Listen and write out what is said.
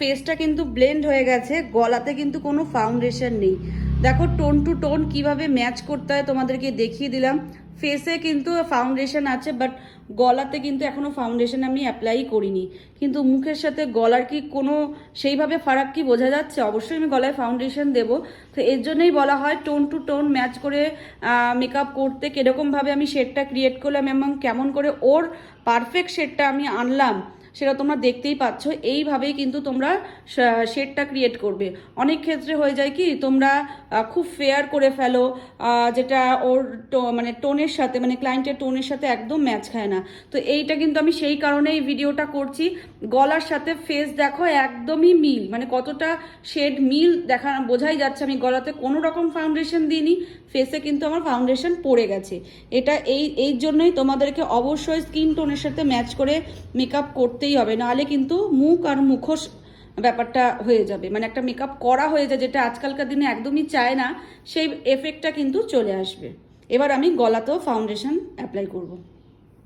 ফেসটা কিন্তু ব্লেন্ড হয়ে গেছে, গলাতে কিন্তু কোনো ফাউন্ডেশন নেই। দেখো টোন টু টোন কিভাবে ম্যাচ করতে হয় তোমাদেরকে দেখিয়ে দিলাম। ফেসে কিন্তু ফাউন্ডেশন আছে, বাট গলাতে কিন্তু এখনো ফাউন্ডেশন আমি অ্যাপ্লাই করিনি। কিন্তু মুখের সাথে গলার কি কোনো সেইভাবে ফারাক কি বোঝা যাচ্ছে? অবশ্যই আমি গলায় ফাউন্ডেশন দেব। তো এর জন্যই বলা হয় টোন টু টোন ম্যাচ করে মেকআপ করতে কিরকমভাবে আমি শেডটা ক্রিয়েট করলাম এবং কেমন করে ওর পারফেক্ট শেডটা আমি আনলাম সেটা তোমরা দেখতেই পাচ্ছ। এইভাবেই কিন্তু তোমরা শেডটা ক্রিয়েট করবে। অনেক ক্ষেত্রে হয়ে যায় কি তোমরা খুব ফেয়ার করে ফেলো, যেটা ওর মানে টোনের সাথে, মানে ক্লায়েন্টের টোনের সাথে একদম ম্যাচ খায় না। তো এইটা কিন্তু আমি সেই কারণেই ভিডিওটা করছি। গলার সাথে ফেস দেখো একদমই মিল, মানে কতটা শেড মিল দেখা বোঝাই যাচ্ছে। আমি গলাতে কোনো রকম ফাউন্ডেশন দিইনি, ফেসে কিন্তু আমার ফাউন্ডেশন পড়ে গেছে। এটা এই জন্যই তোমাদেরকে অবশ্যই স্কিন টোনের সাথে ম্যাচ করে মেকআপ করতেই হবে, নাহলে কিন্তু মুখ আর মুখোশ ব্যাপারটা হয়ে যাবে, মানে একটা মেকআপ করা হয়ে যায় যেটা আজকালকার দিনে একদমই চায় না, সেই এফেক্টটা কিন্তু চলে আসবে। এবার আমি গলাতেও ফাউন্ডেশন অ্যাপ্লাই করব।